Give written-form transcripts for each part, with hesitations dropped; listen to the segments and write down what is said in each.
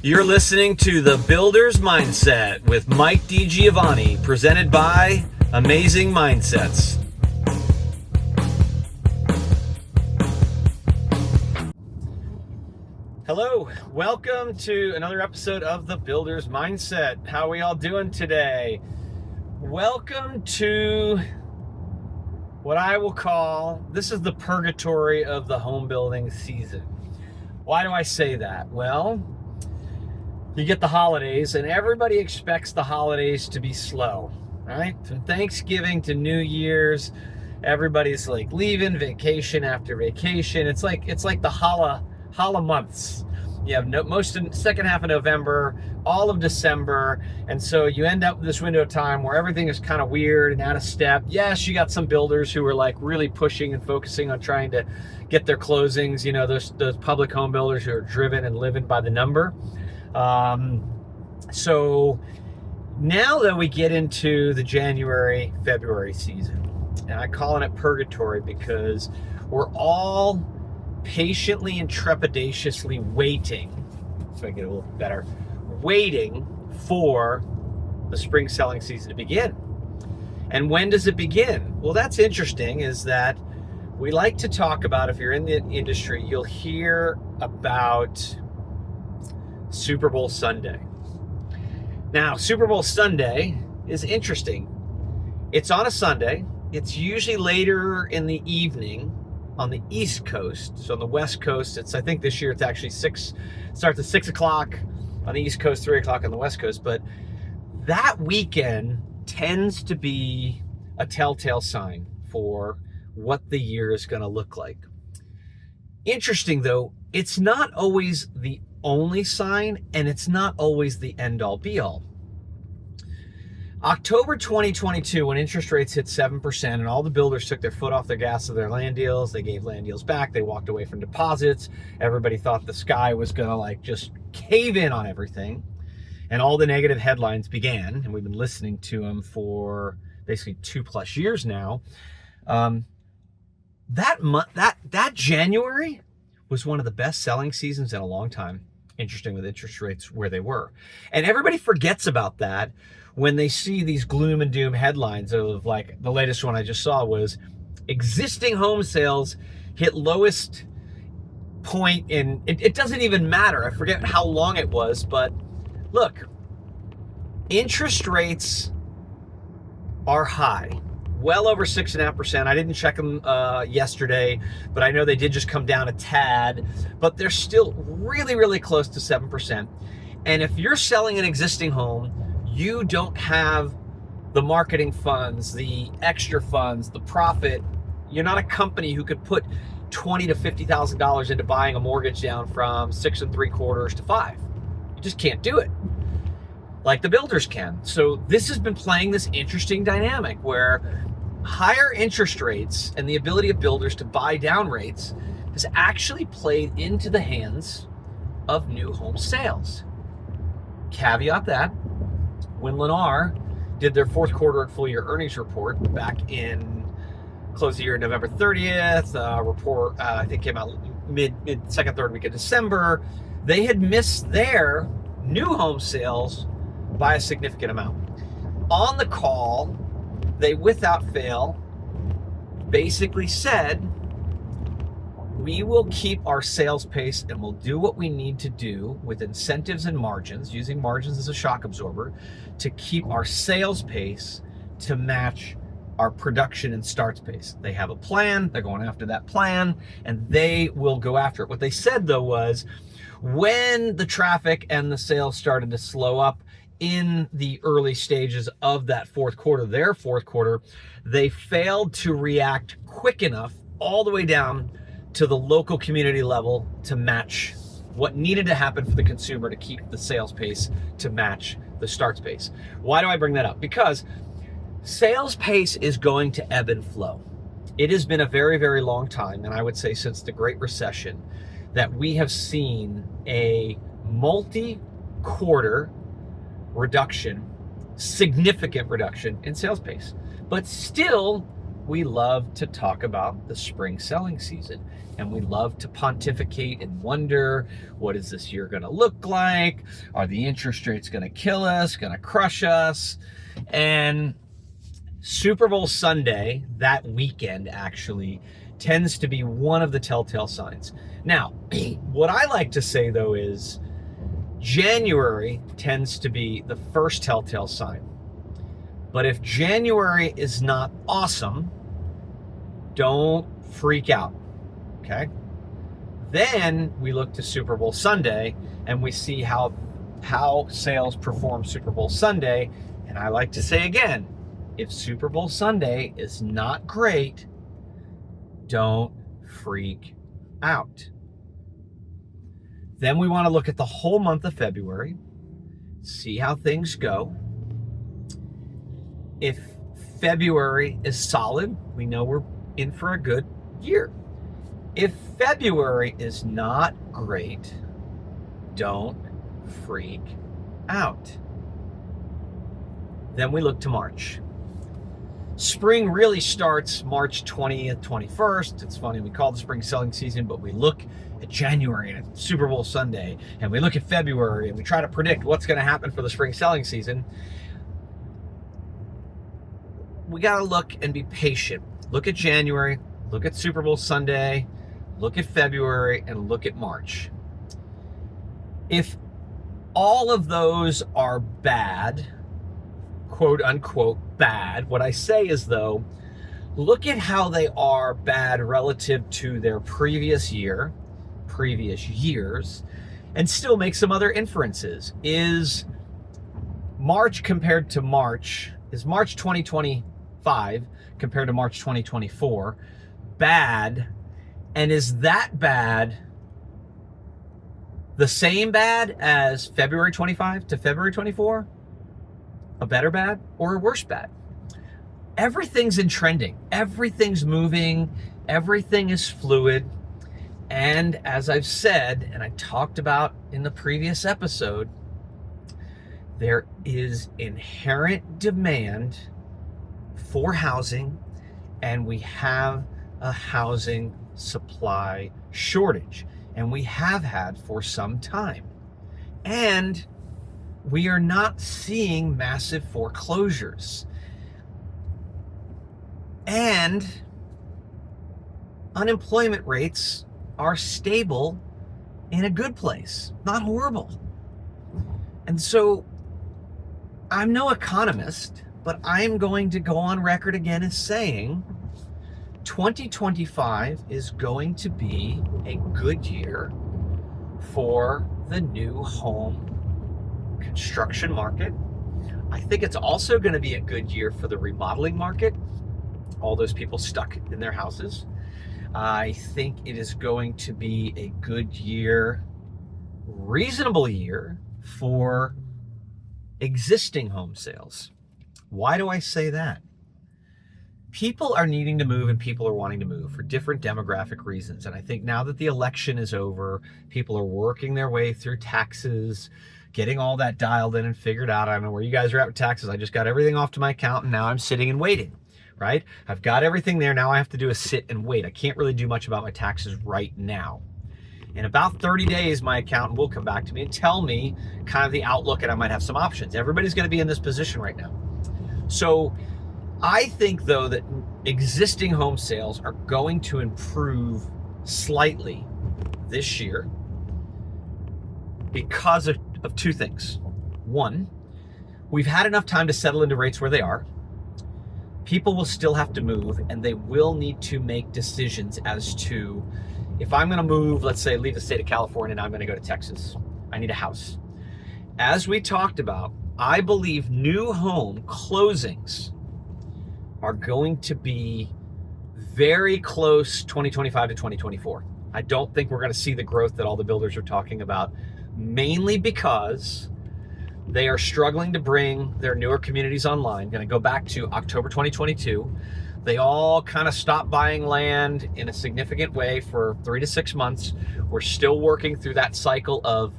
You're listening to The Builder's Mindset with Mike DiGiovanni, presented by Amazing Mindsets. Hello, welcome to another episode of The Builder's Mindset. How are we all doing today? Welcome to what I will call, this is the purgatory of the home building season. Why do I say that? Well, you get the holidays, and everybody expects the holidays to be slow, right? From Thanksgiving to New Year's, everybody's like leaving vacation after vacation. It's like the holla months. You have second half of November, all of December, and so you end up with this window of time where everything is kind of weird and out of step. Yes, you got some builders who are like really pushing and focusing on trying to get their closings. You know, those public home builders who are driven and living by the number. So now that we get into the January, February season, and I call it purgatory because we're all patiently and trepidatiously waiting, so I get a little better, waiting for the spring selling season to begin. And when does it begin? Well, that's interesting, is that we like to talk about, if you're in the industry, you'll hear about Super Bowl Sunday. Now, Super Bowl Sunday is interesting. It's on a Sunday. It's usually later in the evening on the East Coast. So on the West Coast, I think this year it's actually starts at 6 o'clock on the East Coast, 3 o'clock on the West Coast. But that weekend tends to be a telltale sign for what the year is going to look like. Interesting though, it's not always the only sign, and it's not always the end-all be-all. October 2022, when interest rates hit 7% and all the builders took their foot off their gas of their land deals, they gave land deals back, they walked away from deposits, everybody thought the sky was gonna like just cave in on everything, and all the negative headlines began, and we've been listening to them for basically 2+ years now. That January was one of the best selling seasons in a long time. Interesting, with interest rates where they were. And everybody forgets about that when they see these gloom and doom headlines of, like, the latest one I just saw was existing home sales hit lowest point in, it doesn't even matter. I forget how long it was, but look, interest rates are high. Well over 6.5%. I didn't check them yesterday, but I know they did just come down a tad, but they're still really, really close to 7%. And if you're selling an existing home, you don't have the marketing funds, the extra funds, the profit. You're not a company who could put $20,000 to $50,000 into buying a mortgage down from 6 3/4 to 5. You just can't do it like the builders can. So this has been playing this interesting dynamic where higher interest rates and the ability of builders to buy down rates has actually played into the hands of new home sales. Caveat that, when Lennar did their fourth quarter and full year earnings report back in close of the year November 30th, report I think came out mid second, third week of December, they had missed their new home sales by a significant amount. On the call, they without fail basically said, we will keep our sales pace and we'll do what we need to do with incentives and margins, using margins as a shock absorber, to keep our sales pace to match our production and starts pace. They have a plan, they're going after that plan, and they will go after it. What they said though was, when the traffic and the sales started to slow up in the early stages of that fourth quarter, their fourth quarter, they failed to react quick enough all the way down to the local community level to match what needed to happen for the consumer to keep the sales pace to match the starts pace. Why do I bring that up? Because sales pace is going to ebb and flow. It has been a very, very long time, and I would say since the Great Recession, that we have seen a multi-quarter reduction, significant reduction in sales pace. But still, we love to talk about the spring selling season, and we love to pontificate and wonder, what is this year going to look like? Are the interest rates going to kill us, going to crush us? And Super Bowl Sunday, that weekend actually, tends to be one of the telltale signs. Now, what I like to say though is January tends to be the first telltale sign. But if January is not awesome, don't freak out, okay? Then we look to Super Bowl Sunday and we see how sales perform Super Bowl Sunday. And I like to say again, if Super Bowl Sunday is not great, don't freak out. Then we want to look at the whole month of February, see how things go. If February is solid, we know we're in for a good year. If February is not great, don't freak out. Then we look to March. Spring really starts March 20th, 21st. It's funny, we call it the spring selling season, but we look at January and Super Bowl Sunday, and we look at February and we try to predict what's going to happen for the spring selling season. We got to look and be patient. Look at January, look at Super Bowl Sunday, look at February, and look at March. If all of those are bad, quote unquote bad, what I say is though, look at how they are bad relative to their previous year, previous years, and still make some other inferences. Is March compared to March, is March 2025 compared to March 2024 bad? And is that bad the same bad as February 25 to February 24? A better bad or a worse bad? Everything's in trending. Everything's moving. Everything is fluid. And as I've said, and I talked about in the previous episode, there is inherent demand for housing, and we have a housing supply shortage, and we have had for some time. And we are not seeing massive foreclosures. And unemployment rates are stable in a good place, not horrible. And so I'm no economist, but I'm going to go on record again as saying 2025 is going to be a good year for the new home construction market. I think it's also going to be a good year for the remodeling market, all those people stuck in their houses. I think it is going to be a good year, reasonable year for existing home sales. Why do I say that? People are needing to move and people are wanting to move for different demographic reasons. And I think now that the election is over, people are working their way through taxes, getting all that dialed in and figured out. I don't know where you guys are at with taxes. I just got everything off to my accountant. Now I'm sitting and waiting, right? I've got everything there. Now I have to do is sit and wait. I can't really do much about my taxes right now. In about 30 days, my accountant will come back to me and tell me kind of the outlook, and I might have some options. Everybody's going to be in this position right now. So I think, though, that existing home sales are going to improve slightly this year because of two things. One, we've had enough time to settle into rates where they are. People will still have to move, and they will need to make decisions as to, if I'm going to move, let's say leave the state of California and I'm going to go to Texas, I need a house. As we talked about, I believe new home closings are going to be very close 2025 to 2024. I don't think we're going to see the growth that all the builders are talking about, mainly because they are struggling to bring their newer communities online. Going to go back to October 2022. They all kind of stopped buying land in a significant way for 3 to 6 months. We're still working through that cycle of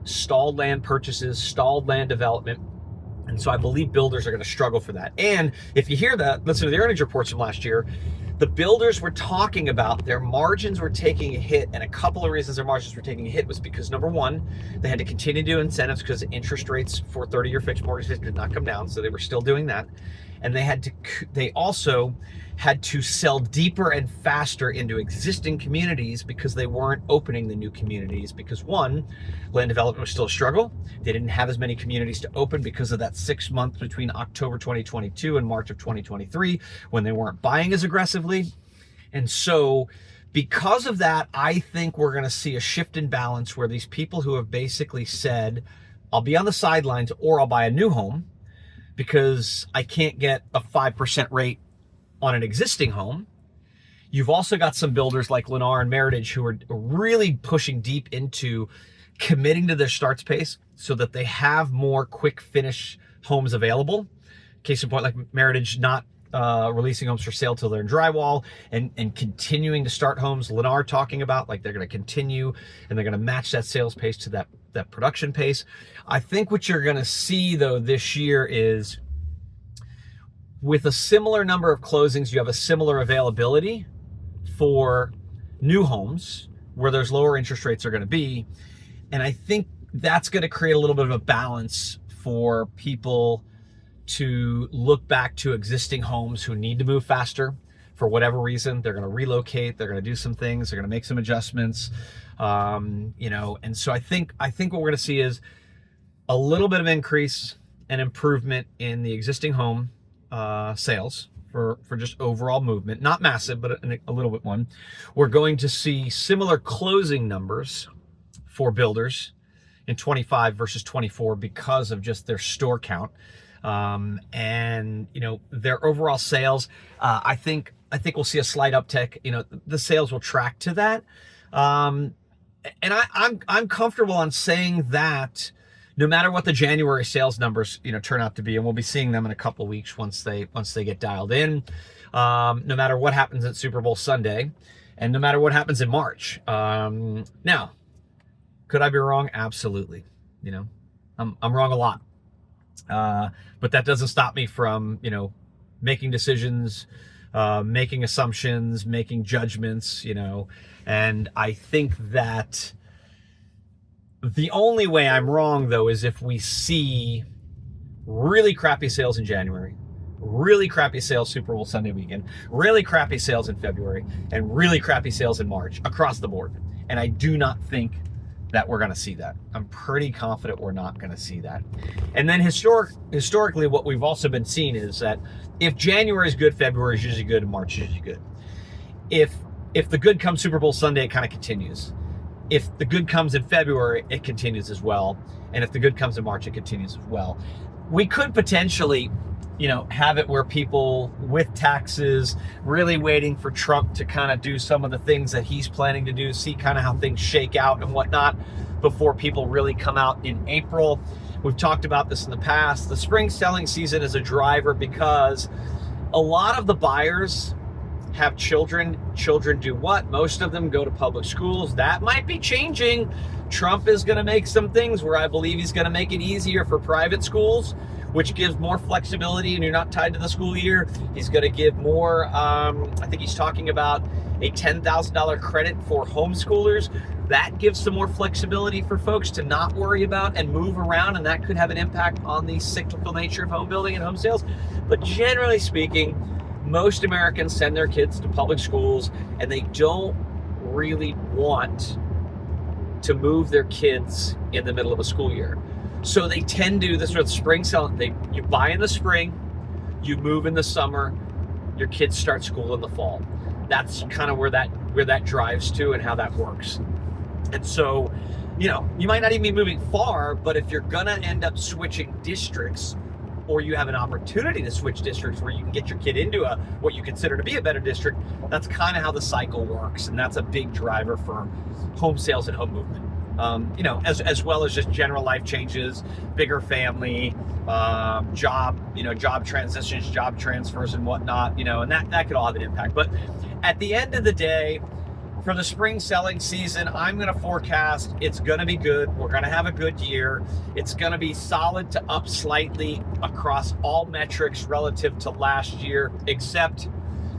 stalled land purchases, stalled land development. And And so I believe builders are going to struggle for that. And if you hear that, listen to the earnings reports from last year, the builders were talking about their margins were taking a hit. And a couple of reasons their margins were taking a hit was because, number one, they had to continue to do incentives because interest rates for 30-year fixed mortgages did not come down. So they were still doing that. And they also had to sell deeper and faster into existing communities because they weren't opening the new communities because, one, land development was still a struggle. They didn't have as many communities to open because of that 6 months between October 2022 and March of 2023 when they weren't buying as aggressively. And so because of that, I think we're going to see a shift in balance where these people who have basically said, I'll be on the sidelines or I'll buy a new home because I can't get a 5% rate on an existing home. You've also got some builders like Lennar and Meritage who are really pushing deep into committing to their starts pace so that they have more quick finish homes available. Case in point, like Meritage not releasing homes for sale till they're in drywall and continuing to start homes. Lennar talking about like they're going to continue and they're going to match that sales pace to that production pace. I think what you're going to see though this year is with a similar number of closings, you have a similar availability for new homes where there's lower interest rates are going to be. And I think that's going to create a little bit of a balance for people to look back to existing homes who need to move faster for whatever reason. They're going to relocate, they're going to do some things, they're going to make some adjustments, and so I think what we're going to see is a little bit of increase and improvement in the existing home sales for just overall movement, not massive, but a little bit one. We're going to see similar closing numbers for builders in 25 versus 24 because of just their store count. And their overall sales, I think we'll see a slight uptick. The sales will track to that. And I'm comfortable on saying that no matter what the January sales numbers, turn out to be, and we'll be seeing them in a couple of weeks once they get dialed in, no matter what happens at Super Bowl Sunday, and no matter what happens in March. Now, could I be wrong? Absolutely. I'm wrong a lot. But that doesn't stop me from, making decisions, making assumptions, making judgments, and I think that the only way I'm wrong, though, is if we see really crappy sales in January, really crappy sales Super Bowl Sunday weekend, really crappy sales in February, and really crappy sales in March across the board. And I do not think that we're going to see that. I'm pretty confident we're not going to see that. And then historically, what we've also been seeing is that if January is good, February is usually good, and March is usually good. If the good comes Super Bowl Sunday, it kind of continues. If the good comes in February, it continues as well. And if the good comes in March, it continues as well. We could potentially, have it where people with taxes really waiting for Trump to kind of do some of the things that he's planning to do, see kind of how things shake out and whatnot before people really come out in April. We've talked about this in the past. The spring selling season is a driver because a lot of the buyers have children. Children do what? Most of them go to public schools. That might be changing. Trump is going to make some things where I believe he's going to make it easier for private schools, which gives more flexibility and you're not tied to the school year. He's going to give more, I think he's talking about a $10,000 credit for homeschoolers. That gives some more flexibility for folks to not worry about and move around, and that could have an impact on the cyclical nature of home building and home sales. But generally speaking, most Americans send their kids to public schools and they don't really want to move their kids in the middle of a school year. So they tend to, this is what spring selling, you buy in the spring, you move in the summer, your kids start school in the fall. That's kind of where that drives to and how that works. And so, you might not even be moving far, but if you're gonna end up switching districts, or you have an opportunity to switch districts where you can get your kid into what you consider to be a better district, that's kind of how the cycle works. And that's a big driver for home sales and home movement. As well as just general life changes, bigger family, job transitions, job transfers and whatnot, and that could all have an impact. But at the end of the day, For the spring selling season, I'm going to forecast it's going to be good. We're going to have a good year. It's going to be solid to up slightly across all metrics relative to last year, except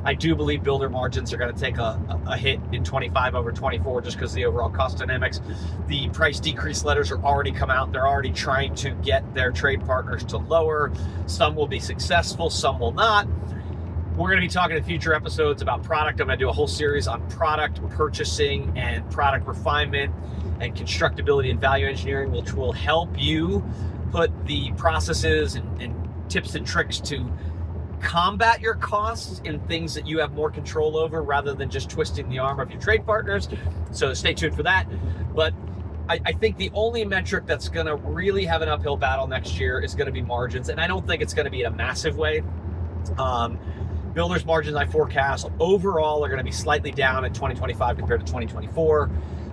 I do believe builder margins are going to take a hit in 25 over 24 just because of the overall cost dynamics. The price decrease letters are already come out. They're already trying to get their trade partners to lower. Some will be successful, some will not. We're going to be talking in future episodes about product. I'm going to do a whole series on product purchasing and product refinement and constructability and value engineering, which will help you put the processes and tips and tricks to combat your costs in things that you have more control over rather than just twisting the arm of your trade partners. So stay tuned for that. But I think the only metric that's going to really have an uphill battle next year is going to be margins. And I don't think it's going to be in a massive way. Builders margins I forecast overall are going to be slightly down in 2025 compared to 2024.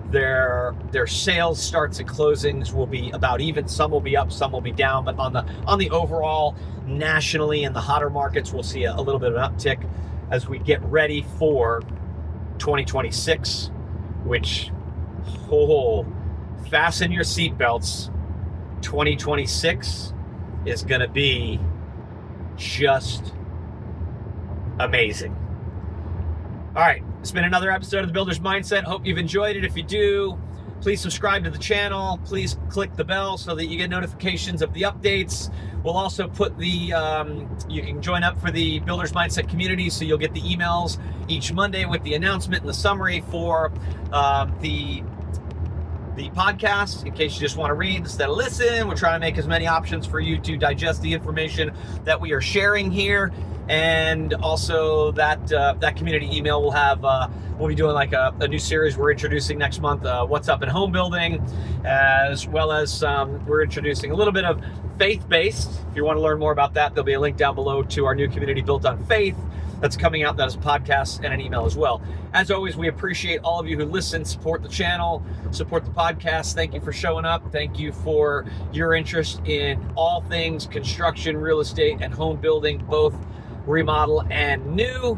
Their sales starts and closings will be about even. Some will be up, some will be down. But on the overall nationally in the hotter markets, we'll see a little bit of an uptick as we get ready for 2026. Which, fasten your seatbelts. 2026 is going to be just amazing. All right, it's been another episode of the Builder's Mindset. Hope you've enjoyed it. If you do, please subscribe to the channel. Please click the bell so that you get notifications of the updates. We'll also put you can join up for the Builder's Mindset community, so you'll get the emails each Monday with the announcement and the summary for the podcast, in case you just want to read instead of listen. We're trying to make as many options for you to digest the information that we are sharing here. And also that community email will have, we'll be doing like a new series we're introducing next month, What's Up in Home Building, as well as we're introducing a little bit of faith-based. If you want to learn more about that, there'll be a link down below to our new community built on faith that's coming out. That is a podcast and an email as well. As always, we appreciate all of you who listen, support the channel, support the podcast. Thank you for showing up. Thank you for your interest in all things construction, real estate, and home building, both remodel and new.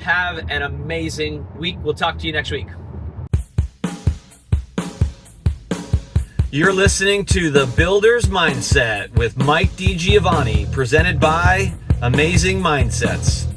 Have an amazing week. We'll talk to you next week. You're listening to The Builder's Mindset with Mike DiGiovanni, presented by Amazing Mindsets.